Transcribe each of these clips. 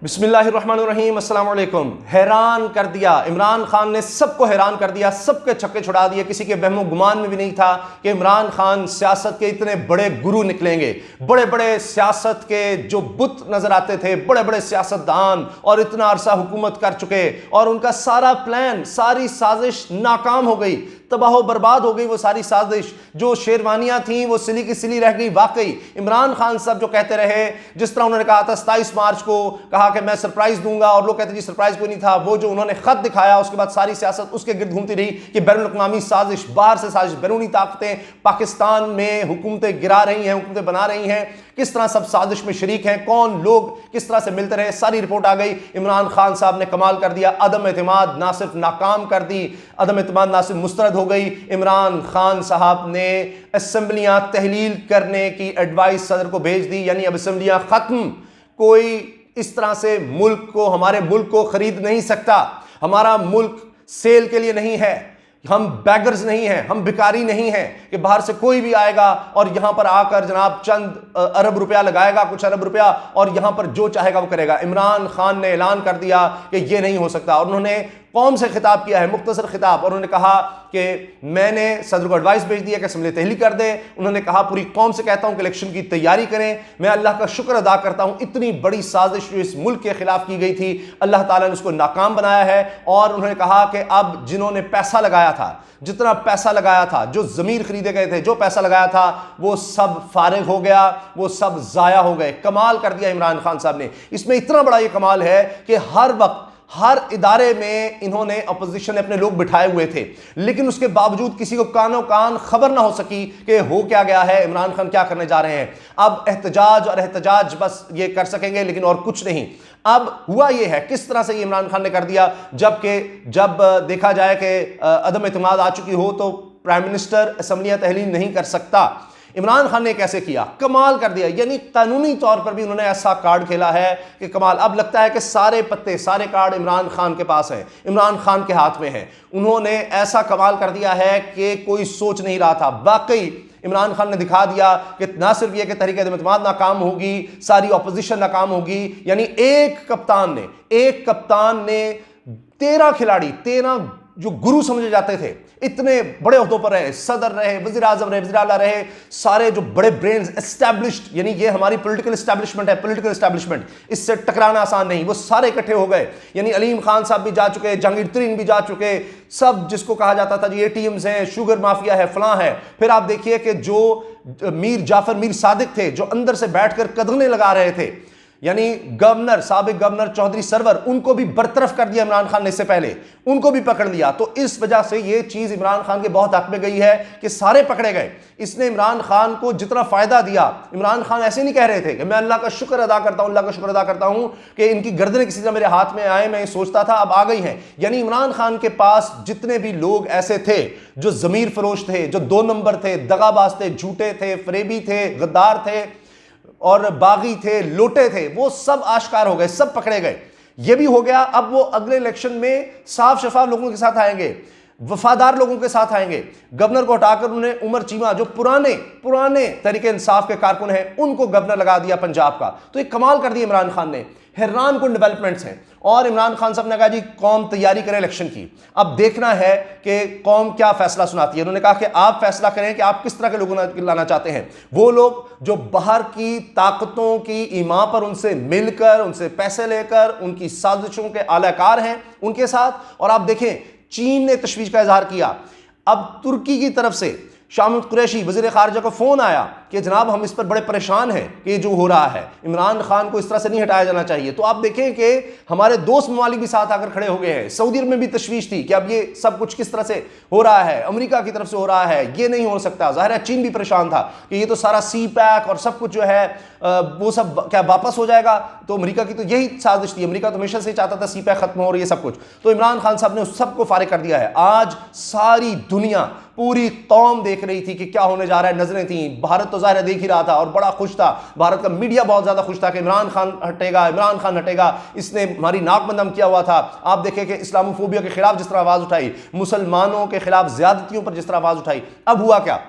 बिस्मिल्लाहिर्रहमानिर्रहीम, अस्सलाम वालेकुम। हैरान कर दिया इमरान खान ने, सबको हैरान कर दिया, सबके छक्के छुड़ा दिए। किसी के वहमो गुमान में भी नहीं था कि इमरान खान सियासत के इतने बड़े गुरु निकलेंगे। बड़े बड़े सियासत के जो बुत नजर आते थे, बड़े बड़े सियासतदान, और इतना अरसा हुकूमत कर चुके, और उनका सारा प्लान, सारी साजिश नाकाम हो गई, तबाह बर्बाद हो गई। वो सारी साजिश, जो शेरवानियां थी वो सिली की सिली रह गई। वाकई इमरान खान साहब जो कहते रहे, जिस तरह उन्होंने कहा था 27 मार्च को, कहा कि मैं सरप्राइज दूंगा, और लोग कहते जी सरप्राइज कोई नहीं था। वो जो उन्होंने खत दिखाया, उसके बाद सारी सियासत उसके गिर्द घूमती रही कि बैनुल-अक़वामी साजिश, बाहर से साजिश, बैरूनी ताकतें पाकिस्तान में हुकूमतें गिरा रही हैं, हुकूमतें बना रही हैं। किस तरह सब साजिश में शरीक हैं, कौन लोग किस तरह से मिलते रहे, सारी रिपोर्ट आ गई। इमरान खान साहब ने कमाल कर दिया। अदम एतमाद ना सिर्फ नाकाम कर दी, अदम एतमाद ना सिर्फ मुस्तरद हो गई, इमरान खान साहब ने असेंबलियां तहलील करने की एडवाइस सदर को भेज दी। यानी अब असेंबलियां खत्म, कोई इस तरह से मुल्क को, हमारे मुल्क को खरीद नहीं सकता। हमारा मुल्क सेल के लिए नहीं है, हम बैगर्स नहीं हैं, हम भिखारी नहीं हैं कि बाहर से कोई भी आएगा और यहां पर आकर जनाब चंद अरब रुपया लगाएगा, कुछ अरब रुपया, और यहां पर जो चाहेगा वो करेगा। इमरान खान ने ऐलान कर दिया कि यह नहीं हो सकता, और उन्होंने कौम से खिताब किया है, मुख्तसर खिताब, और उन्होंने कहा कि मैंने सदर को एडवाइस भेज दिया कि असेंबली तहलील कर दे। उन्होंने कहा पूरी कौम से कहता हूं कि इलेक्शन की तैयारी करें। मैं अल्लाह का शुक्र अदा करता हूं, इतनी बड़ी साजिश जो इस मुल्क के खिलाफ की गई थी, अल्लाह ताला ने उसको नाकाम बनाया है। और उन्होंने कहा कि अब जिन्होंने पैसा लगाया था, जितना पैसा लगाया था, जो जमीर खरीदे गए थे, जो पैसा लगाया था, वो सब फारिग हो गया, वो सब जाया हो गए। कमाल कर दिया इमरान खान साहब ने। इसमें इतना बड़ा ये कमाल है कि हर वक्त हर इदारे में इन्होंने अपोजिशन ने अपने लोग बिठाए हुए थे, लेकिन उसके बावजूद किसी को कानो कान खबर ना हो सकी कि हो क्या गया है, इमरान खान क्या करने जा रहे हैं। अब एहतजाज और एहतजाज बस ये कर सकेंगे, लेकिन और कुछ नहीं। अब हुआ ये है, किस तरह से ये इमरान खान ने कर दिया, जब देखा जाए कि अदम एतमाद आ चुकी हो तो प्राइम मिनिस्टर असेंबलियां तहलील नहीं कर सकता। इमरान खान ने कैसे किया, कमाल कर दिया। यानी कानूनी तौर पर भी उन्होंने ऐसा कार्ड खेला है कि कमाल। अब लगता है कि सारे पत्ते, सारे कार्ड इमरान खान के पास हैं, इमरान खान के हाथ में हैं। उन्होंने ऐसा कमाल कर दिया है कि कोई सोच नहीं रहा था। वाकई इमरान खान ने दिखा दिया कि ना सिर्फ यह कि तहरीक एतमाद नाकाम होगी, सारी ऑपोजिशन नाकाम होगी। यानी एक कप्तान ने 13 खिलाड़ी, 13 जो गुरु समझे जाते थे, इतने बड़े ओहदों पर रहे, सदर रहे, वज़ीर आज़म रहे, वज़ीर आला रहे, सारे जो बड़े ब्रेन्स, एस्टैब्लिश्ड, यानी ये हमारी पॉलिटिकल एस्टैब्लिशमेंट है, पॉलिटिकल एस्टैब्लिशमेंट, इससे टकराना आसान नहीं। वो सारे इकट्ठे हो गए। यानी अलीम खान साहब भी जा चुके, जहांगीर तरीन भी जा चुके, सब जिसको कहा जाता था जी एटीएम्स हैं, शुगर माफिया है, फलां है। फिर आप देखिए कि जो मीर जाफर, मीर सादिक थे, जो अंदर से बैठकर कदगने लगा रहे थे, यानी गवर्नर, साबिक गवर्नर चौधरी सरवर, उनको भी बरतरफ कर दिया इमरान खान ने, इससे पहले उनको भी पकड़ लिया। तो इस वजह से ये चीज इमरान खान के बहुत हक में गई है कि सारे पकड़े गए। इसने इमरान खान को जितना फायदा दिया, इमरान खान ऐसे नहीं कह रहे थे कि मैं अल्लाह का शुक्र अदा करता हूं, अल्लाह का शुक्र अदा करता हूं कि इनकी गर्दनें किसी तरह मेरे हाथ में आए, मैं ये सोचता था, अब आ गई हैं। यानी इमरान खान के पास जितने भी लोग ऐसे थे जो जमीर फरोश थे, जो 2 नंबर थे, दगाबाज थे, झूठे थे, फरेबी थे, गद्दार थे और बागी थे, लोटे थे, वो सब आश्कार हो गए, सब पकड़े गए। ये भी हो गया। अब वो अगले इलेक्शन में साफ शफाफ लोगों के साथ आएंगे, वफादार लोगों के साथ आएंगे। गवर्नर को हटाकर उन्होंने उमर चीमा, जो पुराने तरीके इंसाफ के कारकुन हैं, उनको गवर्नर लगा दिया पंजाब का। तो एक कमाल कर दिया इमरान खान ने। हैरान कुन डेवलपमेंट्स हैं। और इमरान खान साहब ने कहा जी कौम तैयारी करे इलेक्शन की, अब देखना है कि कौम क्या फैसला सुनाती है। उन्होंने कहा कि आप फैसला करें कि आप किस तरह के लोगों लाना चाहते हैं। वो लोग जो बाहर की ताकतों की ईमा पर उनसे मिलकर, उनसे पैसे लेकर, उनकी साजिशों के आलाकार हैं, उनके साथ। और आप देखें, चीन ने तशवीश का इजहार किया। अब तुर्की की तरफ से शाह कुरैशी वज़ीर ख़ारिजा को फ़ोन आया कि जनाब हम इस पर बड़े परेशान हैं कि ये जो हो रहा है, इमरान खान को इस तरह से नहीं हटाया जाना चाहिए। तो आप देखें कि हमारे दोस्त ममालिक भी साथ आकर खड़े हो गए हैं। सऊदी अरब में भी तशवीश थी कि अब ये सब कुछ किस तरह से हो रहा है, अमेरिका की तरफ से हो रहा है, ये नहीं हो सकता। ज़ाहिर है चीन भी परेशान था कि ये तो सारा सी पैक और सब कुछ जो है वो सब क्या वापस हो जाएगा। तो अमेरिका की तो यही साजिश थी, अमेरिका तो हमेशा से चाहता था सी पैक खत्म हो, और ये सब कुछ। तो इमरान खान साहब ने उस सबको फारिग कर दिया है। आज सारी दुनिया, पूरी कौम देख रही थी कि क्या होने जा रहा है, नजरें थी। भारत तो ज़ाहिर देख ही रहा था और बड़ा खुश था। भारत का मीडिया बहुत ज्यादा खुश था कि इमरान खान हटेगा, इमरान खान हटेगा। इसने हमारी नाक बंदम किया हुआ था। आप देखें कि इस्लामोफोबिया के खिलाफ जिस तरह आवाज उठाई, मुसलमानों के खिलाफ ज्यादतियों पर जिस तरह आवाज उठाई। अब हुआ क्या,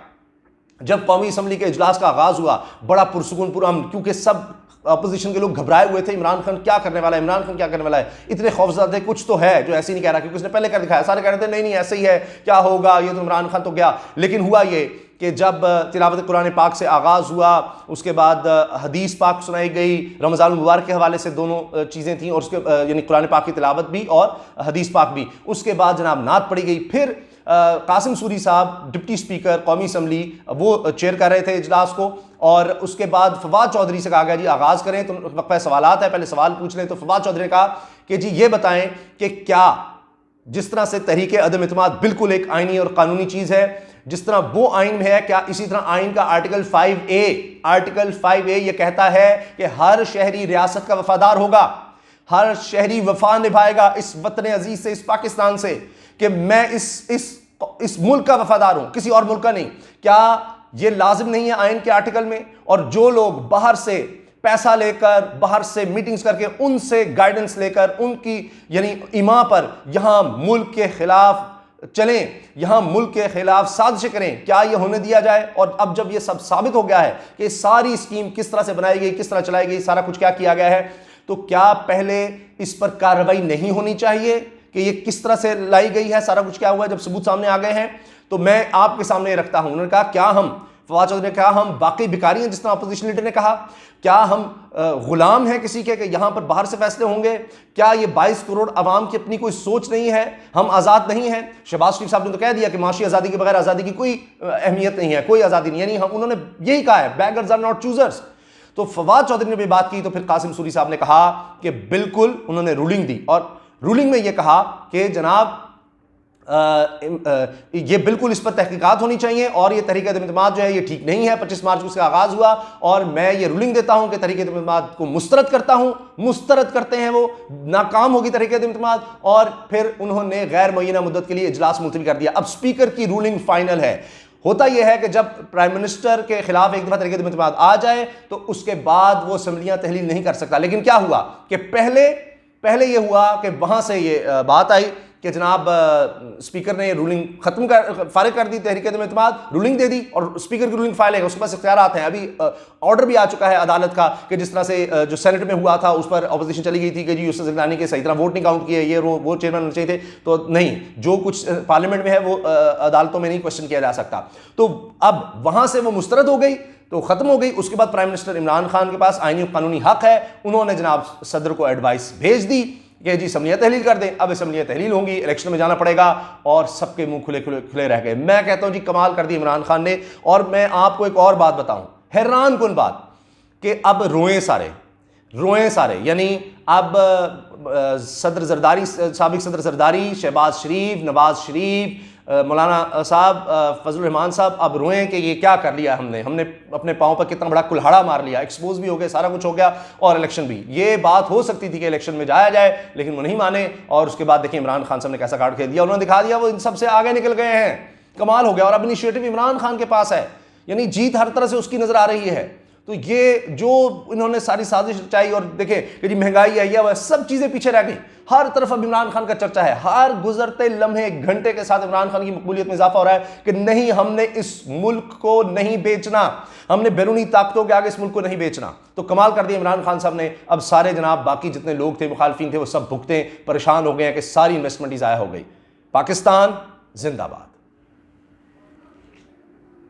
जब कौमी असम्बली के इजलास का आगाज हुआ, बड़ा पुरसुकून पुरअमन, क्योंकि सब अपोजिशन के लोग घबराए हुए थे, इमरान खान क्या करने वाला है, इमरान खान क्या करने वाला है, इतने खौफजदा थे। कुछ तो है जो ऐसे नहीं कह रहा, क्योंकि उसने पहले कर दिखाया, सारे कह रहे थे नहीं नहीं ऐसे ही है, क्या होगा, ये तो इमरान खान तो गया। लेकिन हुआ ये कि जब तिलावत कुरान पाक से आगाज़ हुआ, उसके बाद हदीस पाक सुनाई गई, रमज़ान मुबारक के हवाले से दोनों चीज़ें थी, और उसके यानी कुरान पाक की तिलावत भी और हदीस पाक भी। उसके बाद जनाब नात पढ़ी गई। फिर कासिम सूरी साहब डिप्टी स्पीकर कौमी असम्बली वो चेयर कर रहे थे इजलास को, और उसके बाद फवाद चौधरी से कहा गया जी आगाज़ करें, तो वक्फा सवालात है, पहले सवाल पूछ लें। तो फवाद चौधरी ने कहा कि जी ये बताएं कि क्या जिस तरह से तहरीक अदम इत्मीनान बिल्कुल एक आइनी और कानूनी चीज़ है, जिस तरह वो आइन में है, क्या इसी तरह आइन का आर्टिकल 5A ये कहता है कि हर शहरी रियासत का वफादार होगा, हर शहरी वफा निभाएगा इस वतन अजीज से, इस पाकिस्तान से, कि मैं इस मुल्क का वफादार हूं, किसी और मुल्क का नहीं। क्या ये लाजिम नहीं है आइन के आर्टिकल में? और जो लोग बाहर से पैसा लेकर, बाहर से मीटिंग्स करके, उनसे गाइडेंस लेकर, उनकी यानी इमा पर यहां मुल्क के खिलाफ चलें, यहां मुल्क के खिलाफ साजिश करें, क्या यह होने दिया जाए? और अब जब यह सब साबित हो गया है कि सारी स्कीम किस तरह से बनाई गई, किस तरह चलाई गई, सारा कुछ क्या किया गया है, तो क्या पहले इस पर कार्रवाई नहीं होनी चाहिए कि ये किस तरह से लाई गई है, सारा कुछ क्या हुआ है? जब सबूत सामने आ गए हैं तो मैं आपके सामने रखता हूं। उन्होंने कहा क्या हम, फवाद चौधरी ने कहा हम वाकई भिखारी हैं, जिस तरह अपोजिशन लीडर ने कहा, क्या हम गुलाम हैं किसी के कि यहां पर बाहर से फैसले होंगे? क्या ये 22 करोड़ अवाम की अपनी कोई सोच नहीं है? हम आज़ाद नहीं हैं? शहबाज शरीफ साहब ने तो कह दिया कि माशी आज़ादी के बगैर आज़ादी की कोई अहमियत नहीं है, कोई आज़ादी नहीं, यानी हम, उन्होंने यही कहा है, बैगर्स आर नॉट चूजर्स। तो फवाद चौधरी ने भी बात की, तो फिर कासिम सूरी साहब ने कहा कि बिल्कुल, उन्होंने रूलिंग दी, और रूलिंग में यह कहा कि जनाब ये बिल्कुल इस पर तहकीकात होनी चाहिए, और ये तहरीक इत्मीनान जो है ये ठीक नहीं है। 25 मार्च को इसका आगाज़ हुआ, और मैं ये रूलिंग देता हूं कि तहरीक इत्मीनान को मुस्तरद करता हूं। मुस्तरद करते हैं, वो नाकाम होगी तहरीक इत्मीनान, और फिर उन्होंने गैर मुअय्यना मुद्दत के लिए इजलास मुलतवी कर दिया। अब स्पीकर की रूलिंग फाइनल है। होता यह है कि जब प्राइम मिनिस्टर के खिलाफ एक दफा तहरीक इत्मीनान आ जाए तो उसके बाद वो असेंबलियां तहलील नहीं कर सकता। लेकिन क्या हुआ कि पहले यह हुआ कि वहां से ये बात आई कि जनाब स्पीकर ने रूलिंग खत्म कर, फारिग कर दी, तहरीक इत्मीनान रूलिंग दे दी, और स्पीकर की रूलिंग फाइल है, उसके पास इख्तियारात हैं। अभी ऑर्डर भी आ चुका है अदालत का कि जिस तरह से जो सेनेट में हुआ था उस पर अपोजिशन चली गई थी कि जी यूसुफ ज़िलानी के सही तरह वोट नहीं काउंट किए, ये वो चेयरमैन होने चाहिए थे, तो नहीं, जो कुछ पार्लियामेंट में है वो अदालतों में नहीं क्वेश्चन किया जा सकता। तो अब वहां से वो मुस्तरद हो गई, तो खत्म हो गई। उसके बाद प्राइम मिनिस्टर इमरान खान के पास आईनी कानूनी हक है, उन्होंने जनाब सदर को एडवाइस भेज दी कि जी असम्बलियां तहलील कर दें। अब असम्बलियां तहलील होंगी, इलेक्शन में जाना पड़ेगा, और सबके मुंह खुले रह गए। मैं कहता हूं जी कमाल कर दी इमरान खान ने। और मैं आपको एक और बात बताऊं, हैरान कुन बात, कि अब रोएं सारे, यानी अब सदर जरदारी, साबिक सदर जरदारी, शहबाज शरीफ, नवाज शरीफ, मौलाना साहब, फजल रहमान साहब, अब रोएं कि ये क्या कर लिया हमने अपने पाँव पर कितना बड़ा कुल्हाड़ा मार लिया, एक्सपोज भी हो गए, सारा कुछ हो गया, और इलेक्शन भी। ये बात हो सकती थी कि इलेक्शन में जाया जाए, लेकिन वो नहीं माने। और उसके बाद देखिए इमरान खान साहब ने कैसा कार्ड खेल दिया, उन्होंने दिखा दिया वो इन सबसे आगे निकल गए हैं। कमाल हो गया। और अब इनिशिएटिव इमरान खान के पास है, यानी जीत हर तरह से उसकी नजर आ रही है। तो ये जो इन्होंने सारी साजिश रचाई, और देखें कि जी महंगाई आई है, वह सब चीजें पीछे रह गई। हर तरफ अब इमरान खान का चर्चा है, हर गुजरते लम्हे घंटे के साथ इमरान खान की मकबूलियत में इजाफा हो रहा है कि नहीं, हमने इस मुल्क को नहीं बेचना, हमने बैरूनी ताकतों के आगे इस मुल्क को नहीं बेचना। तो कमाल कर दिया इमरान खान साहब ने। अब सारे जनाब बाकी जितने लोग थे, मुखालफिन थे, वो सब भुगते परेशान हो गए हैं कि सारी इन्वेस्टमेंट ही ज़ाया हो गई। पाकिस्तान जिंदाबाद।